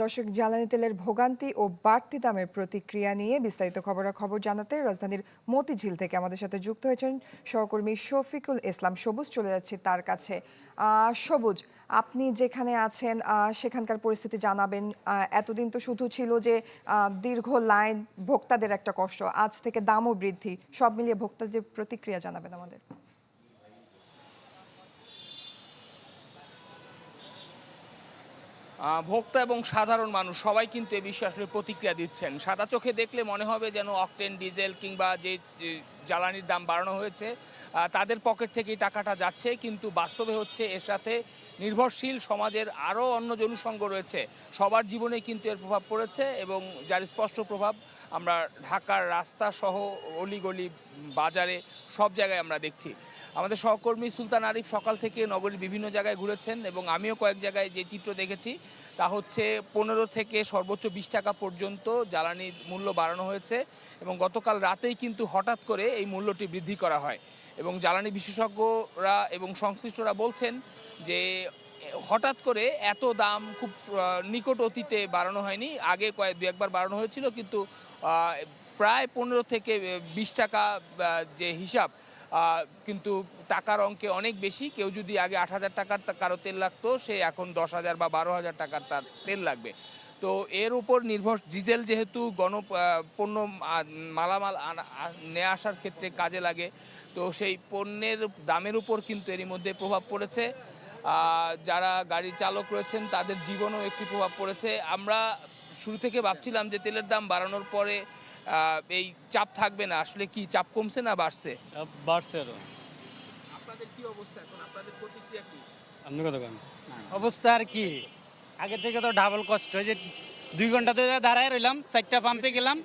দর্শক, জ্বালানি তেলের ভোগান্তি ও বাড়তি দামের প্রতিক্রিয়া নিয়ে বিস্তারিত খবরাখবর জানাতে রাজধানীর মতিঝিল থেকে আমাদের সাথে যুক্ত হয়েছেন সহকর্মী শফিকুল ইসলাম সবুজ। চলে যাচ্ছি তার কাছে। সবুজ, আপনি যেখানে আছেন সেখানকার পরিস্থিতি জানাবেন। এতদিন তো শুধু ছিল যে দীর্ঘ লাইন, ভোক্তাদের একটা কষ্ট, আজ থেকে দামও বৃদ্ধি, সব মিলিয়ে ভোক্তাদের প্রতিক্রিয়া জানাবেন আমাদের। ভোক্তা এবং সাধারণ মানুষ সবাই কিন্তু এ বিষয়ে আসলে প্রতিক্রিয়া দিচ্ছেন। সাদা চোখে দেখলে মনে হবে যেন অকটেন, ডিজেল কিংবা যে জ্বালানির দাম বাড়ানো হয়েছে তাদের পকেট থেকেই টাকাটা যাচ্ছে, কিন্তু বাস্তবে হচ্ছে এর সাথে নির্ভরশীল সমাজের আরও অন্য জনসংঘ রয়েছে, সবার জীবনে কিন্তু এর প্রভাব পড়েছে এবং যার স্পষ্ট প্রভাব আমরা ঢাকার রাস্তা সহ অলিগলি, বাজারে সব জায়গায় আমরা দেখছি। আমাদের সহকর্মী সুলতান আরিফ সকাল থেকে নগরীর বিভিন্ন জায়গায় ঘুরেছেন এবং আমিও কয়েক জায়গায় যে চিত্র দেখেছি তা হচ্ছে 15 থেকে সর্বোচ্চ 20 টাকা পর্যন্ত জ্বালানির মূল্য বাড়ানো হয়েছে এবং গতকাল রাতেই কিন্তু হঠাৎ করে এই মূল্যটি বৃদ্ধি করা হয় এবং জ্বালানি বিশেষজ্ঞরা এবং সংশ্লিষ্টরা বলছেন যে হঠাৎ করে এত দাম খুব নিকট অতীতে বাড়ানো হয়নি, আগে দু একবার বাড়ানো হয়েছিল, কিন্তু প্রায় 15 থেকে 20 টাকা যে হিসাব, কিন্তু টাকার অঙ্কে অনেক বেশি। কেউ যদি আগে 8,000 টাকার কারো তেল লাগতো, সে এখন 10,000 বা 12,000 টাকার তার তেল লাগবে। তো এর উপর নির্ভর, ডিজেল যেহেতু পণ্য মালামাল নিয়ে আসার ক্ষেত্রে কাজে লাগে, তো সেই পণ্যের দামের উপর কিন্তু এরই মধ্যে প্রভাব পড়েছে। যারা গাড়ি চালক রয়েছেন তাদের জীবনেও একটি প্রভাব পড়েছে। আমরা শুরু থেকে ভাবছিলাম যে তেলের দাম বাড়ানোর পরে এই চাপ থাকবে না, আসলে কি চাপ কমছে না বাড়ছে? বাড়ছে আরো। আপনাদের কি অবস্থা এখন, আপনাদের প্রতিক্রিয়া কি? আপনি কত গান অবস্থা আর কি, আগে থেকে তো ডাবল কষ্ট। যে 2 ঘন্টা তো দাঁড়ায় রইলাম, 4টা পাম্পে গেলাম,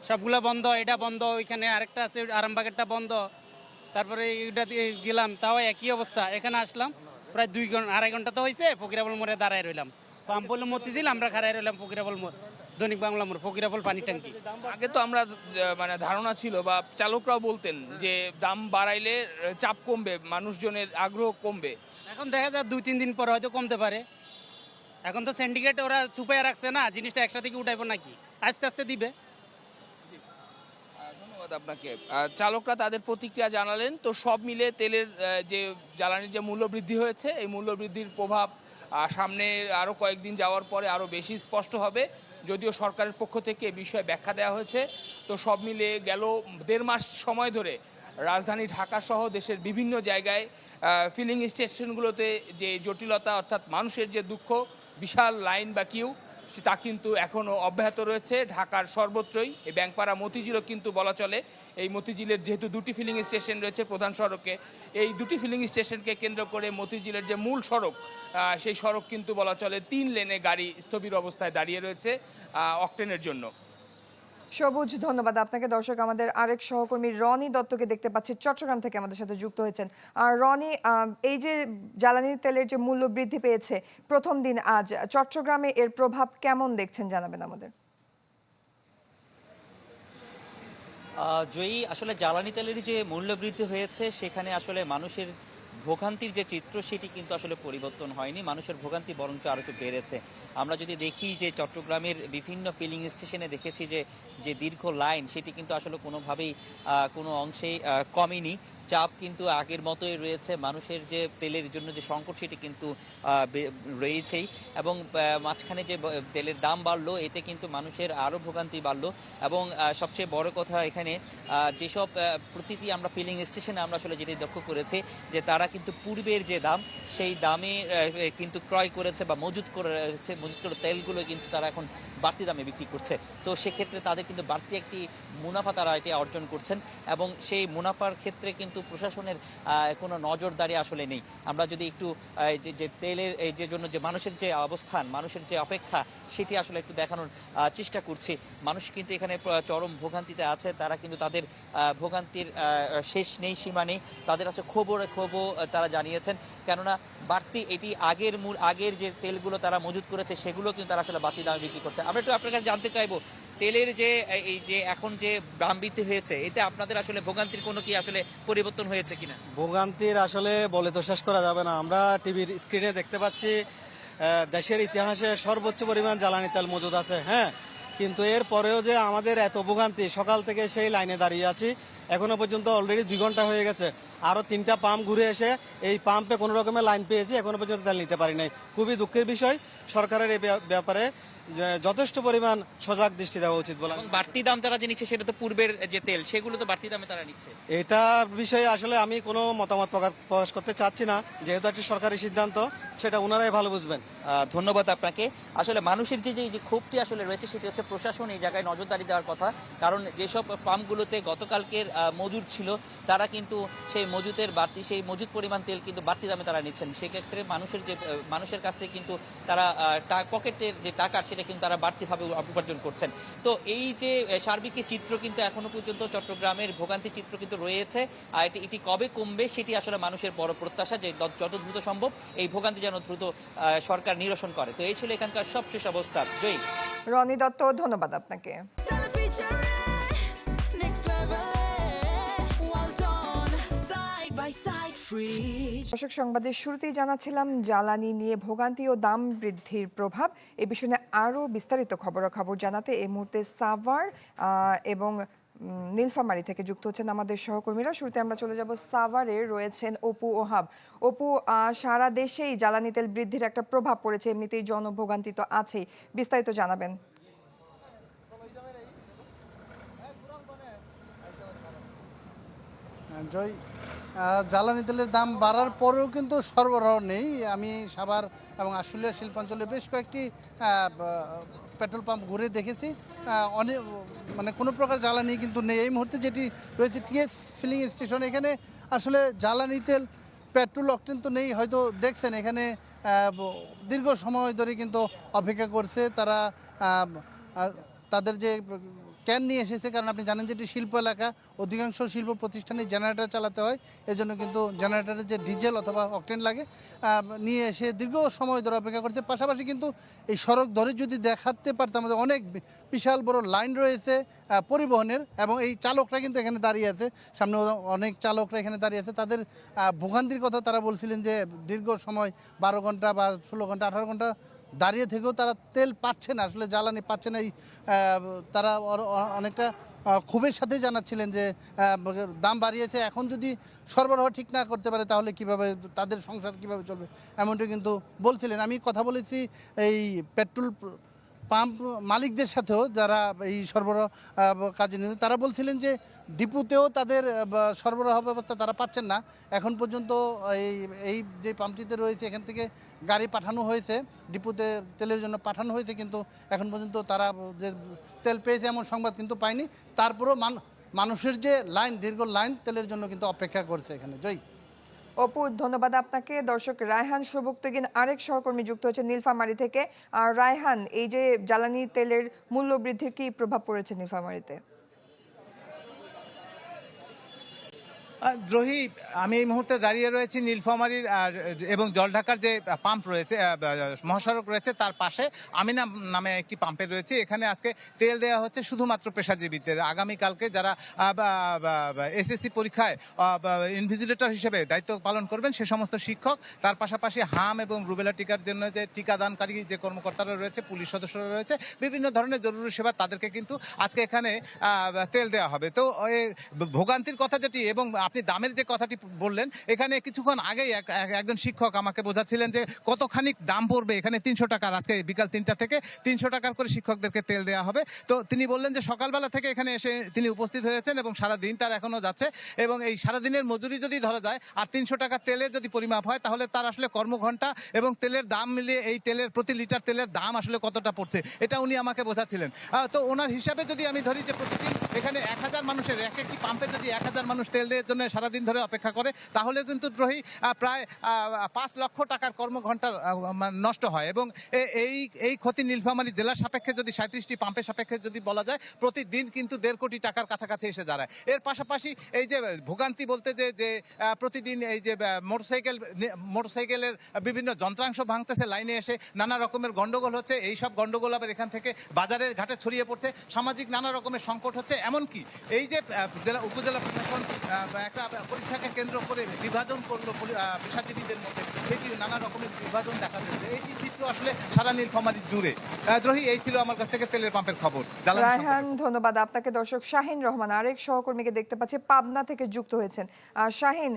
সবগুলো বন্ধ, এটা বন্ধ, ওইখানে আরেকটা আছে আরামবাগেরটা বন্ধ, তারপরে এইটা দিয়ে গেলাম, তাও একই অবস্থা। এখানে আসলাম প্রায় 2-2.5 ঘন্টা তো হয়েছে, ফকিরাবল মোড়ে দাঁড়ায় রইলাম। পাম্প হলো মতিঝিল, আমরা খাড়ায় রইলাম ফকিরাবল মোড়, দৈনিক বাংলা মোড়, ফকিরাবল পানি ট্যাঙ্কি। আগে তো আমরা মানে ধারণা ছিল বা চালকরাও বলতেন যে দাম বাড়াইলে চাপ কমবে, মানুষজনের আগ্রহ কমবে। এখন দেখা যায় 2-3 দিন পর হয়তো কমতে পারে। এখন তো সিন্ডিকেট ওরা চুপাইয়া রাখছে না, জিনিসটা একসাথে কি উঠাইবো নাকি, আস্তে আস্তে দিবে। ধন্যবাদ আপনাকে। চালকরা তাদের প্রতিক্রিয়া জানালেন। তো সব মিলে তেলের যে জ্বালানির যে মূল্য বৃদ্ধি হয়েছে, এই মূল্য বৃদ্ধির প্রভাব সামনে আরও কয়েকদিন যাওয়ার পরে আরও বেশি স্পষ্ট হবে, যদিও সরকারের পক্ষ থেকে এ বিষয়ে ব্যাখ্যা দেওয়া হয়েছে। তো সব মিলে গেল 1.5 মাস সময় ধরে রাজধানী ঢাকা সহ দেশের বিভিন্ন জায়গায় ফিলিং স্টেশনগুলোতে যে জটিলতা, অর্থাৎ মানুষের যে দুঃখ, বিশাল লাইন বা কিউ, তা কিন্তু এখনও অব্যাহত রয়েছে ঢাকার সর্বত্রই। এই ব্যাংকপাড়া মতিঝিলও কিন্তু বলা চলে, এই মতিঝিলের যেহেতু 2টি ফিলিং স্টেশন রয়েছে প্রধান সড়কে, এই 2টি ফিলিং স্টেশনকে কেন্দ্র করে মতিঝিলের যে মূল সড়ক, সেই সড়ক কিন্তু বলা চলে 3 লেনে গাড়ি স্থবির অবস্থায় দাঁড়িয়ে রয়েছে অকটেনের জন্য। সবুজ, ধন্যবাদ আপনাকে। দর্শক, আমাদের আরেক সহকর্মী রনি দত্তকে দেখতে পাচ্ছি চট্টগ্রাম থেকে আমাদের সাথে যুক্ত হয়েছেন। আর রনি, এই যে জ্বালানি তেলের যে মূল্য বৃদ্ধি পেয়েছে প্রথম দিন আজ, চট্টগ্রামে এর প্রভাব কেমন দেখছেন জানাবেন আমাদের। জয়ী, আসলে জ্বালানি তেলের যে মূল্য বৃদ্ধি হয়েছে সেখানে আসলে মানুষের ভোগান্তির যে চিত্র সেটি কিন্তু আসলে পরিবর্তন হয়নি, মানুষের ভোগান্তি বরঞ্চ আরও একটু বেড়েছে। আমরা যদি দেখি যে চট্টগ্রামের বিভিন্ন ফিলিং স্টেশনে দেখেছি যে যে দীর্ঘ লাইন, সেটি কিন্তু আসলে কোনোভাবেই কোনো অংশেই কমেনি। চাপ কিন্তু আগের মতোই রয়েছে, মানুষের যে তেলের জন্য যে সংকট সেটি কিন্তু রয়েছেই এবং মাঝখানে যে তেলের দাম বাড়লো এতে কিন্তু মানুষের আরও ভোগান্তি বাড়লো। এবং সবচেয়ে বড় কথা এখানে যেসব প্রতিটি আমরা ফিলিং স্টেশনে আমরা আসলে যেটি লক্ষ্য করেছি যে তারা কিন্তু পূর্বের যে দাম সেই দামে কিন্তু ক্রয় করেছে বা মজুত করে রয়েছে, মজুত করে তেলগুলো কিন্তু তারা এখন বাড়তি দামে বিক্রি করছে। তো সেক্ষেত্রে তাদের কিন্তু বাড়তি একটি মুনাফা তারা এটি অর্জন করছেন এবং সেই মুনাফার ক্ষেত্রে কিন্তু প্রশাসনের কোনো নজরদারি আসলে নেই। আমরা যদি একটু যে তেলের এই যে জন্য যে মানুষের যে অবস্থান, মানুষের যে অপেক্ষা, সেটি আসলে একটু দেখানোর চেষ্টা করছি। মানুষ কিন্তু এখানে চরম ভোগান্তিতে আছে, তারা কিন্তু তাদের ভোগান্তির শেষ নেই, সীমা নেই, তাদের আছে ক্ষোভও তারা জানিয়েছেন। কেননা বাড়তি এটি আগের যে তেলগুলো তারা মজুত করেছে সেগুলো কিন্তু তারা আসলে বাড়তি দামে বিক্রি করছে। আমরা একটু আপনার কাছে জানতে চাইবো, তেলের যে এই যে এখন যে দাম বৃদ্ধি হয়েছে এতে আপনাদের আসলে ভোগান্তির কোনো কি আসলে পরিবর্তন হয়েছে কিনা? ভোগান্তির আসলে বলে তো শেষ করা যাবে না। আমরা টিভির স্ক্রিনে দেখতে পাচ্ছি দেশের ইতিহাসে সর্বোচ্চ পরিমাণ জ্বালানি তেল মজুদ আছে, হ্যাঁ, কিন্তু এর পরেও যে আমাদের এত ভোগান্তি, সকাল থেকে সেই লাইনে দাঁড়িয়ে আছি, এখনো পর্যন্ত অলরেডি 2 ঘন্টা হয়ে গেছে। আরো 3টা পাম্প ঘুরে এসে এই পাম্পে কোনো রকমের লাইন পেয়েছি, এখনো পর্যন্ত তেল নিতে পারি নাই। খুবই দুঃখের বিষয়। সরকারের এই ব্যাপারে যথেষ্ট পরিমাণ সজাগ দৃষ্টি দেওয়া উচিত বলে। এবং বাড়তি দাম তারা যে নিচ্ছে সেটা তো পূর্বের যে তেল সেগুলো তো বাড়তি দামে তারা নিচ্ছে। এটা বিষয়ে আসলে আমি কোনো মতামত প্রকাশ করতে চাচ্ছি না, যেহেতু একটা সরকারি সিদ্ধান্ত, সেটা ওনারাই ভালো বুঝবেন। ধন্যবাদ আপনাকে। আসলে মানুষের যে ক্ষোভটি আসলে রয়েছে সেটি হচ্ছে প্রশাসন এই জায়গায় নজরদারি দেওয়ার কথা, কারণ যেসব পাম্পগুলোতে গতকালকের মজুদ ছিল তারা কিন্তু সেই মজুদ পরিমাণ তেল কিন্তু বাড়তি দামে তারা নিচ্ছেন। সেক্ষেত্রে মানুষের কাছ থেকে কিন্তু তারা পকেটের যে টাকা সেটা কিন্তু তারা বাড়তিভাবে উপার্জন করছেন। তো এই যে সার্বিক চিত্র কিন্তু এখনো পর্যন্ত চট্টগ্রামের ভোগান্তি চিত্র কিন্তু রয়েছে, আর এটি কবে কমবে সেটি আসলে মানুষের বড় প্রত্যাশা, যে যত দ্রুত সম্ভব এই ভোগান্তি যেন দ্রুত সরকার নিরসন করে। তো এই ছিল এখানকার সবশেষ অবস্থা। জয়ী। রনি দত্ত, ধন্যবাদ আপনাকে। দর্শক, সংবাদের শুরুতেই জানাচ্ছিলাম জ্বালানি নিয়ে ভোগান্তি ও দাম বৃদ্ধির প্রভাব। এ বিষয়ে আরও বিস্তারিত খবরাখবর জানাতে এই মুহূর্তে সাভার এবং নীলফামারী থেকে যুক্ত হচ্ছেন আমাদের সহকর্মীরা। শুরুতে আমরা চলে যাব সাভারে, রয়েছেন অপু ওহাব। অপু, সারা দেশেই জ্বালানি তেল বৃদ্ধির একটা প্রভাব পড়েছে, এমনিতেই জনভোগান্তি তো আছেই, বিস্তারিত জানাবেন। জয়, জ্বালানি তেলের দাম বাড়ার পরেও কিন্তু সরবরাহ নেই। আমি সাভার এবং আশুলিয়া শিল্পাঞ্চলে বেশ কয়েকটি পেট্রোল পাম্প ঘুরে দেখেছি, অনেক মানে কোনো প্রকার জ্বালানি কিন্তু নেই। এই মুহূর্তে যেটি রয়েছে টিএস ফিলিং স্টেশন, এখানে আসলে জ্বালানি তেল, পেট্রোল অকটেন তো নেই, হয়তো দেখছেন এখানে দীর্ঘ সময় ধরে কিন্তু অপেক্ষা করছে তারা তাদের যে ক্যান নিয়ে এসেছে, কারণ আপনি জানেন যে এটি শিল্প এলাকা, অধিকাংশ শিল্প প্রতিষ্ঠানে জেনারেটর চালাতে হয়, এজন্য কিন্তু জেনারেটরের যে ডিজেল অথবা অকটেন লাগে নিয়ে এসে দীর্ঘ সময় ধরে অপেক্ষা করছে। পাশাপাশি কিন্তু এই সড়ক ধরে যদি দেখাতে পারতাম, অনেক বিশাল বড় লাইন রয়েছে পরিবহনের, এবং এই চালকরা কিন্তু এখানে দাঁড়িয়ে আছে, সামনে অনেক চালকরা এখানে দাঁড়িয়ে আছে। তাদের ভোগান্তির কথা তারা বলছিলেন যে দীর্ঘ সময় 12 ঘন্টা বা 16 ঘন্টা 18 ঘন্টা দাঁড়িয়ে থেকেও তারা তেল পাচ্ছে না, আসলে জ্বালানি পাচ্ছে না। এই তারা অনেকটা ক্ষোভের সাথে জানাচ্ছিলেন যে দাম বাড়িয়েছে, এখন যদি সরবরাহ ঠিক না করতে পারে তাহলে কিভাবে তাদের সংসার কিভাবে চলবে, এমনটি কিন্তু বলছিলেন। আমি কথা বলেছি এই পেট্রোল পাম্প মালিকদের সাথেও, যারা এই সরবরাহ কাজে নিয়োজিত, তারা বলছিলেন যে ডিপুতেও তাদের সরবরাহ ব্যবস্থা তারা পাচ্ছেন না। এখন পর্যন্ত এই যে পাম্পটিতে রয়েছে এখান থেকে গাড়ি পাঠানো হয়েছে, ডিপুতে তেলের জন্য পাঠানো হয়েছে, কিন্তু এখন পর্যন্ত তারা যে তেল পেয়েছে এমন সংবাদ কিন্তু পায়নি। তারপরেও মানুষের যে লাইন, দীর্ঘ লাইন তেলের জন্য কিন্তু অপেক্ষা করছে এখানে। জয়। অপু, ধন্যবাদ আপনাকে। দর্শক, রায়হান সুভুক্তগিন আরেক সহকর্মী যুক্ত হচ্ছে নীলফামারী থেকে। আর রায়হান, এই যে জ্বালানি তেলের মূল্য বৃদ্ধির কি প্রভাব পড়েছে নীলফামারীতে? দ্রোহী, আমি এই মুহূর্তে দাঁড়িয়ে রয়েছি নীলফামারীর এবং জলঢাকার যে পাম্প রয়েছে, মহাসড়ক রয়েছে, তার পাশে আমিনা নামে একটি পাম্পে রয়েছে। এখানে আজকে তেল দেওয়া হচ্ছে শুধুমাত্র পেশাজীবীদের। আগামীকালকে যারা এসএসসি পরীক্ষায় ইনভিজিলেটর হিসেবে দায়িত্ব পালন করবেন সে সমস্ত শিক্ষক, তার পাশাপাশি হাম এবং রুবেলা টিকার জন্য যে টিকাদানকারী যে কর্মকর্তারা রয়েছে, পুলিশ সদস্যরা রয়েছে, বিভিন্ন ধরনের জরুরি সেবা, তাদেরকে কিন্তু আজকে এখানে তেল দেওয়া হবে। তো ভোগান্তির কথা যেটি এবং আপনি দামের যে কথাটি বললেন, এখানে কিছুক্ষণ আগেই একজন শিক্ষক আমাকে বোঝাচ্ছিলেন যে কতখানি দাম পড়বে এখানে। 300 টাকার, আজকে বিকাল 3টা থেকে 300 টাকার করে শিক্ষকদেরকে তেল দেওয়া হবে। তো তিনি বললেন যে সকালবেলা থেকে এখানে এসে তিনি উপস্থিত হয়েছেন এবং সারাদিন তার এখনো যাচ্ছে, এবং এই সারাদিনের মজুরি যদি ধরা যায় আর 300 টাকা তেলের যদি পরিমাপ হয়, তাহলে তার আসলে কর্মঘণ্টা এবং তেলের দাম মিলিয়ে এই তেলের প্রতি লিটার তেলের দাম আসলে কতটা পড়ছে, এটা উনি আমাকে বোঝাচ্ছিলেন। তো ওনার হিসাবে যদি আমি ধরি যে প্রতিদিন এখানে 1000 মানুষের, একটি পাম্পে যদি 1000 মানুষ তেল দেওয়ার জন্য সারাদিন ধরে অপেক্ষা করে, তাহলে কিন্তু দ্রোহী প্রায় 5 লক্ষ টাকার কর্মঘণ্টা নষ্ট হয়। এবং এই ক্ষতি নীলফামারী জেলার সাপেক্ষে যদি 37টি পাম্পের সাপেক্ষে যদি বলা যায়, প্রতিদিন কিন্তু 1.5 কোটি টাকার কাছাকাছি এসে দাঁড়ায়। এর পাশাপাশি এই যে ভোগান্তি বলতে যে প্রতিদিন এই যে মোটরসাইকেলের বিভিন্ন যন্ত্রাংশ ভাঙতেছে, লাইনে এসে নানা রকমের গন্ডগোল হচ্ছে, এই সব গন্ডগোল আবার এখান থেকে বাজারে ঘাটে ছড়িয়ে পড়ছে, সামাজিক নানা রকমের সংকট হচ্ছে। এমনকি এই যে জেলা উপজেলা প্রশাসন একটা পরীক্ষাকে কেন্দ্র করে বিভাজন করলো পেশাজীবীদের মধ্যে, সেটি নানা রকমের বিভাজন দেখা যাচ্ছে। এই চিত্র আসলে সারা নীলফামারী জুড়ে। দ্রোহী, এই ছিল আমার কাছ থেকে তেলের পাম্পের খবর। জ্বালানি রায়হান, ধন্যবাদ আপনাকে। দর্শক, শাহিন রহমান আরেক সহকর্মীকে দেখতে পাচ্ছি পাবনা থেকে যুক্ত হয়েছেন। শাহিন,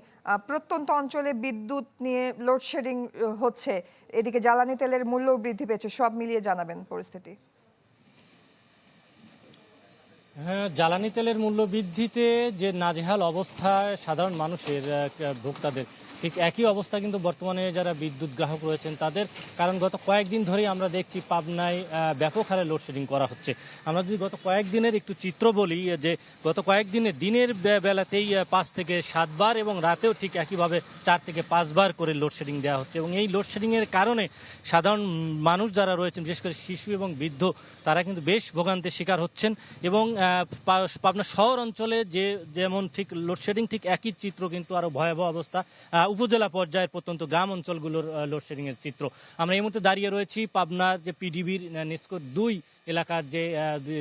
প্রত্যন্ত অঞ্চলে বিদ্যুৎ নিয়ে লোডশেডিং হচ্ছে, এদিকে জ্বালানি তেলের মূল্য বৃদ্ধি পেয়েছে, সব মিলিয়ে জানাবেন পরিস্থিতি। হ্যাঁ, জ্বালানি তেলের মূল্য বৃদ্ধিতে যে নাজেহাল অবস্থা সাধারণ মানুষের, ভোক্তাদের, ঠিক একই অবস্থা কিন্তু বর্তমানে যারা বিদ্যুৎ গ্রাহক রয়েছেন তাদের। কারণ গত কয়েকদিন ধরেই আমরা দেখছি পাবনায় ব্যাপক হারে লোডশেডিং করা হচ্ছে। আমরা যদি গত কয়েকদিনের একটু চিত্র বলি, যে গত কয়েকদিনে দিনের বেলাতেই 5 থেকে 7 বার এবং রাতেও ঠিক একইভাবে 4 থেকে 5 বার করে লোডশেডিং দেওয়া হচ্ছে। এবং এই লোডশেডিংয়ের কারণে সাধারণ মানুষ যারা রয়েছেন, বিশেষ করে শিশু এবং বৃদ্ধ, তারা কিন্তু বেশ ভোগান্তির শিকার হচ্ছেন। এবং পাবনা শহর অঞ্চলে যেমন ঠিক লোডশেডিং, ঠিক একই চিত্র কিন্তু আরো ভয়াবহ অবস্থা উপজেলা পর্যায়ের প্রত্যন্ত গ্রাম অঞ্চলগুলোর লোডশেডিং এর চিত্র। আমরা এই মুহূর্তে দাঁড়িয়ে রয়েছি পাবনার যে পিডিবির নেস্কো 2 এলাকার যে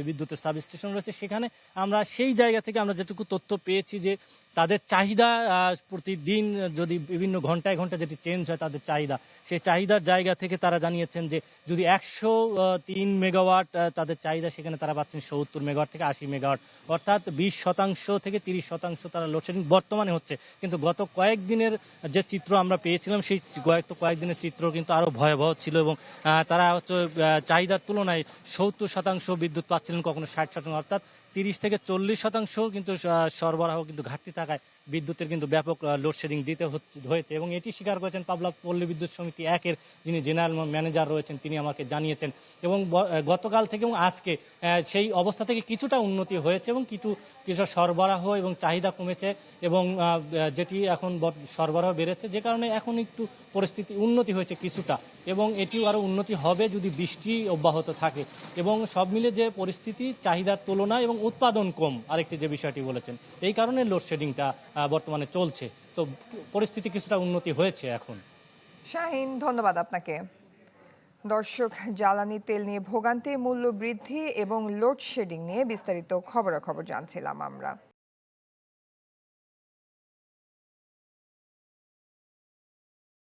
বিদ্যুতের সাব স্টেশন রয়েছে, সেখানে আমরা সেই জায়গা থেকে আমরা যেটুকু তথ্য পেয়েছি যে তাদের চাহিদা প্রতিদিন যদি বিভিন্ন ঘন্টায় ঘন্টায় যেটি চেঞ্জ হয় তাদের চাহিদা, সেই চাহিদার জায়গা থেকে তারা জানিয়েছেন যে যদি 103 মেগাওয়াট তাদের চাহিদা, সেখানে তারা পাচ্ছেন 70 মেগাওয়াট থেকে 80 মেগাওয়াট, অর্থাৎ 20% থেকে 30% তারা লোডশেডিং বর্তমানে হচ্ছে। কিন্তু গত কয়েকদিনের যে চিত্র আমরা পেয়েছিলাম, সেই কয়েকদিনের চিত্র কিন্তু আরো ভয়াবহ ছিল। এবং তারা হচ্ছে চাহিদার তুলনায় 70% বিদ্যুৎ পাচ্ছিলেন, কখনো 60%, অর্থাৎ 30 থেকে 40% কিন্তু সরবরাহ কিন্তু ঘাটতি থাকায় বিদ্যুতের কিন্তু ব্যাপক লোডশেডিং দিতে হয়েছে। এবং এটি স্বীকার করেছেন পাবনা পল্লী বিদ্যুৎ সমিতি 1-এর যিনি জেনারেল ম্যানেজার রয়েছেন, তিনি আমাকে জানিয়েছেন। এবং গতকাল থেকে এবং আজকে সেই অবস্থা থেকে কিছুটা উন্নতি হয়েছে এবং কিছু সরবরাহ এবং চাহিদা কমেছে। এবং যেটি এখন সরবরাহ বেড়েছে, যে কারণে এখন একটু পরিস্থিতি উন্নতি হয়েছে কিছুটা। এবং এটিও আরো উন্নতি হবে যদি বৃষ্টি অব্যাহত থাকে। এবং সব মিলে যে পরিস্থিতি, চাহিদার তুলনায় এবং উৎপাদন কম, আরেকটি যে বিষয়টি বলেছেন, এই কারণে লোডশেডিংটা বর্তমানে চলছে। তো পরিস্থিতি কিছুটা উন্নতি হয়েছে এখন। শাহিন, ধন্যবাদ আপনাকে। দর্শক, জ্বালানি তেল নিয়ে ভোগান্তি, মূল্য বৃদ্ধি এবং লোডশেডিং নিয়ে বিস্তারিত খবরাখবর জানছিলাম আমরা।